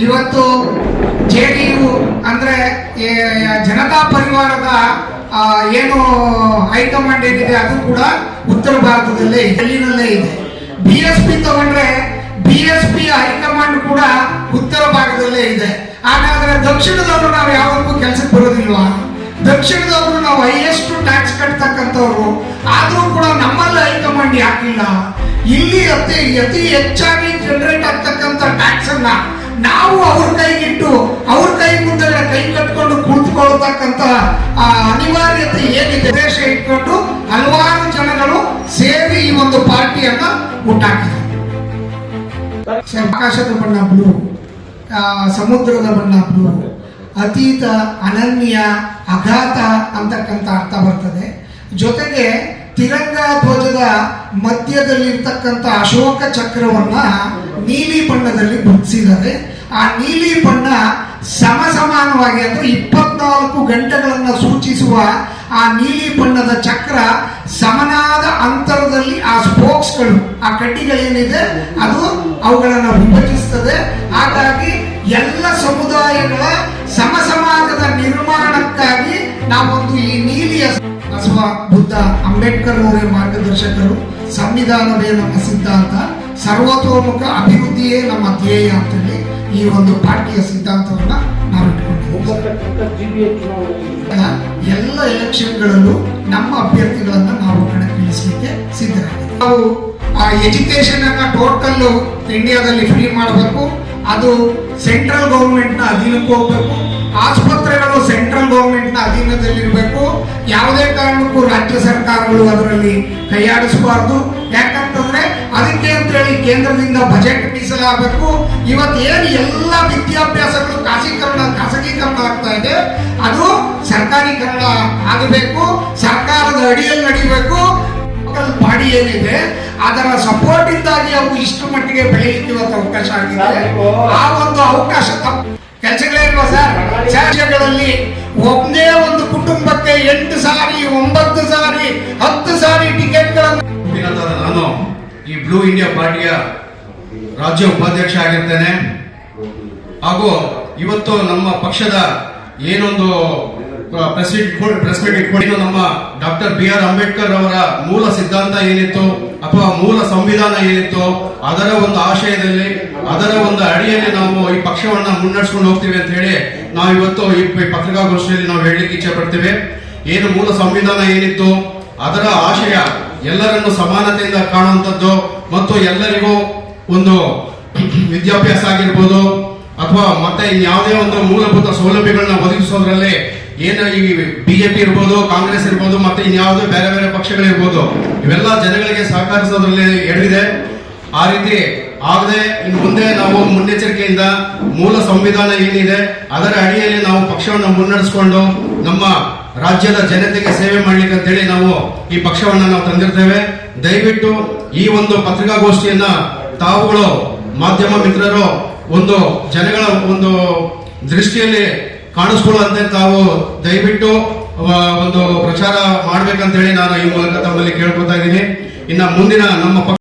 ಇವತ್ತು JDU ಅಂದ್ರೆ ಜನತಾ ಪರಿವಾರದ ಏನು ಹೈಕಮಾಂಡ್ ಏನಿದೆ ಅದು ಕೂಡ ಉತ್ತರ ಭಾರತದಲ್ಲೇ ಡೆಲ್ಲಿನಲ್ಲೇ ಇದೆ. BSP ತಗೊಂಡ್ರೆ BSP ಹೈಕಮಾಂಡ್ ಕೂಡ ಉತ್ತರ ಭಾಗದಲ್ಲೇ ಇದೆ. ಹಾಗಾದ್ರೆ ದಕ್ಷಿಣದವರು ನಾವು ಯಾವಾಗಲೂ ಕೆಲಸಕ್ಕೆ ಬರೋದಿಲ್ವಾ? ದಕ್ಷಿಣದವರು ನಾವು ಹೈಯೆಸ್ಟ್ ಟ್ಯಾಕ್ಸ್ ಕಟ್ತಕ್ಕಂಥವ್ರು, ಆದ್ರೂ ಕೂಡ ನಮ್ಮಲ್ಲಿ ಹೈಕಮಾಂಡ್ ಯಾಕಿಲ್ಲ? ಇಲ್ಲಿ ಅತಿ ಹೆಚ್ಚಾಗಿ ಜನರೇಟ್ ಆಗ್ತಕ್ಕಂಥ ಟ್ಯಾಕ್ಸ್ ಅನ್ನ ನಾವು ಅವ್ರ ಕೈಗಿಟ್ಟು ಅವ್ರ ಕೈ ಮುಂದೆ ಕೈ ಕಟ್ಕೊಂಡು ಕುಳಿತುಕೊಳ್ತಕ್ಕಂಥ ಅನಿವಾರ್ಯತೆ ಏನಿದೆ ಉದ್ದೇಶ ಇಟ್ಕೊಂಡು ಹಲವಾರು ಜನಗಳು ಸೇರಿ ಈ ಒಂದು ಪಾರ್ಟಿಯನ್ನ ಹುಟ್ಟಾಕಿದ್ದಾರೆ. ಆಕಾಶದ ಬಣ್ಣ ಬ್ಲೂ, ಸಮುದ್ರದ ಬಣ್ಣ ಬ್ಲೂ, ಅತೀತ, ಅನನ್ಯ, ಅಘಾತ ಅಂತಕ್ಕಂಥ ಅರ್ಥ ಬರ್ತದೆ. ಜೊತೆಗೆ ತಿರಂಗ ಧ್ವಜದ ಮಧ್ಯದಲ್ಲಿರ್ತಕ್ಕಂಥ ಅಶೋಕ ಚಕ್ರವನ್ನ ನೀಲಿ ಬಣ್ಣದಲ್ಲಿ ಬಿಡಿಸಿದ್ದಾರೆ. ಆ ನೀಲಿ ಬಣ್ಣ ಸಮಾನವಾಗಿ ಅಂದ್ರೆ 24 ಗಂಟೆಗಳನ್ನ ಸೂಚಿಸುವ ಆ ನೀಲಿ ಬಣ್ಣದ ಚಕ್ರ ಸಮನಾದ ಅಂತರದಲ್ಲಿ ಆ ಸ್ಪೋಕ್ಸ್ಗಳು, ಆ ಕಡ್ಡಿಗಳೇನಿದೆ ಅದು ಅವುಗಳನ್ನು ವಿಭಜಿಸ್ತದೆ. ಹಾಗಾಗಿ ಎಲ್ಲ ಸಮುದಾಯಗಳ ಸಮಾಜದ ನಿರ್ಮಾಣಕ್ಕಾಗಿ ನಾವೊಂದು ಈ ನೀಲಿಯ ಬಸವ, ಬುದ್ಧ, ಅಂಬೇಡ್ಕರ್ ಅವರೇ ಮಾರ್ಗದರ್ಶಕರು, ಸಂವಿಧಾನವೇ ನಮ್ಮ ಸಿದ್ಧಾಂತ, ಸರ್ವತೋಮುಖ ಅಭಿವೃದ್ಧಿಯೇ ನಮ್ಮ ಧ್ಯೇಯ ಅಂತೇಳಿ ಈ ಒಂದು ಪಾರ್ಟಿಯ ಸಿದ್ಧಾಂತವನ್ನ ನಾವು ಇಟ್ಕೊಂಡಿದ್ದೀವಿ. ಎಲ್ಲ ಎಲೆಕ್ಷನ್ಗಳಲ್ಲೂ ನಮ್ಮ ಅಭ್ಯರ್ಥಿಗಳನ್ನ ನಾವು ಕಣಕ್ಕಿಳಿಸಲಿಕ್ಕೆ ಸಿದ್ಧರಾಗಿದ್ದೀವಿ. ನಾವು ಆ ಎಜುಕೇಶನ್ ಅನ್ನ ಟೋಟಲ್ ಇಂಡಿಯಾದಲ್ಲಿ ಫ್ರೀ ಮಾಡಬೇಕು. ಅದು ಸೆಂಟ್ರಲ್ ಗೌರ್ಮೆಂಟ್ ನ ಅಧೀನಕ್ಕೆ ಹೋಗ್ಬೇಕು. ಆಸ್ಪತ್ರೆಗಳು ಸೆಂಟ್ರಲ್ ಗೌರ್ಮೆಂಟ್ ನ ಅಧೀನದಲ್ಲಿರಬೇಕು. ಯಾವುದೇ ಕಾರಣಕ್ಕೂ ರಾಜ್ಯ ಸರ್ಕಾರಗಳು ಅದರಲ್ಲಿ ಕೈಯಾಡಿಸಬಾರ್ದು. ಯಾಕಂತಂದ್ರೆ ಅದಕ್ಕೆ ಅಂತ ಹೇಳಿ ಕೇಂದ್ರದಿಂದ ಬಜೆಟ್ ಮೀಸಲಾಗಬೇಕು. ಇವತ್ತೇನು ಎಲ್ಲ ವಿದ್ಯಾಭ್ಯಾಸಗಳು ಖಾಸಗೀಕರಣ ಆಗ್ತಾ ಇದೆ, ಅದು ಸರ್ಕಾರೀಕರಣ ಆಗಬೇಕು. ಸರ್ಕಾರದ ಅಡಿಯಲ್ಲಿ ನಡೀಬೇಕು. ಬಾಡಿ ಏನಿದೆ ಅದರ ಸಪೋರ್ಟ್ ಇಂದಾಗಿ ಅವು ಇಷ್ಟು ಮಟ್ಟಿಗೆ ಬೆಳೆಯಲಿಕ್ಕೆ ಇವತ್ತು ಅವಕಾಶ ಆಗಿದೆ. ಆ ಒಂದು ಅವಕಾಶ ಕೆಲಸಗಳೇ ಇಲ್ವಾ ಸರ್? ರಾಜ್ಯಗಳಲ್ಲಿ ಒಂದೇ ಒಂದು ಕುಟುಂಬಕ್ಕೆ 8 ಸಾರಿ 9 ಸಾರಿ 10 ಸಾರಿ ಟಿಕೆಟ್ಗಳನ್ನು ನಾನು ಈ ಬ್ಲೂ ಇಂಡಿಯಾ ಪಾರ್ಟಿಯ ರಾಜ್ಯ ಉಪಾಧ್ಯಕ್ಷ ಆಗಿರ್ತೇನೆ. ಹಾಗೂ ಇವತ್ತು ನಮ್ಮ ಪಕ್ಷದ ಏನೊಂದು ಪ್ರೆಸ್ ಮೀಟ್ ಇಟ್ಕೊಂಡು ನಮ್ಮ ಡಾಕ್ಟರ್ BR ಅಂಬೇಡ್ಕರ್ ಅವರ ಮೂಲ ಸಿದ್ಧಾಂತ ಏನಿತ್ತು ಅಥವಾ ಮೂಲ ಸಂವಿಧಾನ ಏನಿತ್ತು ಅದರ ಒಂದು ಆಶಯದಲ್ಲಿ ಅದರ ಒಂದು ಅಡಿಯಲ್ಲಿ ನಾವು ಈ ಪಕ್ಷವನ್ನ ಮುನ್ನಡೆಸ್ಕೊಂಡು ಹೋಗ್ತೀವಿ ಅಂತ ಹೇಳಿ ನಾವು ಇವತ್ತು ಈ ಪತ್ರಿಕಾಗೋಷ್ಠಿಯಲ್ಲಿ ನಾವು ಹೇಳಲಿಕ್ಕೆ ಇಚ್ಛೆ ಪಡ್ತೇವೆ. ಏನು ಮೂಲ ಸಂವಿಧಾನ ಏನಿತ್ತು ಅದರ ಆಶಯ ಎಲ್ಲರನ್ನು ಸಮಾನತೆಯಿಂದ ಕಾಣುವಂಥದ್ದು ಮತ್ತು ಎಲ್ಲರಿಗೂ ಒಂದು ವಿದ್ಯಾಭ್ಯಾಸ ಆಗಿರ್ಬೋದು ಅಥವಾ ಮತ್ತೆ ಯಾವುದೇ ಒಂದು ಮೂಲಭೂತ ಸೌಲಭ್ಯಗಳನ್ನ ಒದಗಿಸೋದ್ರಲ್ಲಿ ಏನು ಈ BJP ಇರ್ಬೋದು, ಕಾಂಗ್ರೆಸ್ ಇರ್ಬೋದು, ಮತ್ತೆ ಇನ್ಯಾವುದೋ ಬೇರೆ ಬೇರೆ ಪಕ್ಷಗಳಿರ್ಬೋದು, ಇವೆಲ್ಲ ಜನಗಳಿಗೆ ಸಹಕರಿಸೋದ್ರಲ್ಲಿ ಎಡವಿದೆ. ಆ ರೀತಿ ಆಗದೆ ಇನ್ನು ಮುಂದೆ ನಾವು ಮುನ್ನೆಚ್ಚರಿಕೆಯಿಂದ ಮೂಲ ಸಂವಿಧಾನ ಏನಿದೆ ಅದರ ಅಡಿಯಲ್ಲಿ ನಾವು ಪಕ್ಷವನ್ನು ಮುನ್ನಡೆಸಿಕೊಂಡು ನಮ್ಮ ರಾಜ್ಯದ ಜನತೆಗೆ ಸೇವೆ ಮಾಡ್ಲಿಕ್ಕೆ ಅಂತೇಳಿ ನಾವು ಈ ಪಕ್ಷವನ್ನ ನಾವು ತಂದಿರ್ತೇವೆ. ದಯವಿಟ್ಟು ಈ ಒಂದು ಪತ್ರಿಕಾಗೋಷ್ಠಿಯನ್ನ ತಾವುಗಳು ಮಾಧ್ಯಮ ಮಿತ್ರರು ಒಂದು ಜನಗಳ ಒಂದು ದೃಷ್ಟಿಯಲ್ಲಿ ಕಾಣಿಸ್ಕೊಳ್ಳುವಂತೆ ತಾವು ದಯವಿಟ್ಟು ಒಂದು ಪ್ರಚಾರ ಮಾಡ್ಬೇಕಂತ ಹೇಳಿ ನಾನು ಈ ಮೂಲಕ ತಮ್ಮಲ್ಲಿ ಕೇಳ್ಕೊತಾ ಇದ್ದೀನಿ. ಇನ್ನ ಮುಂದಿನ ನಮ್ಮ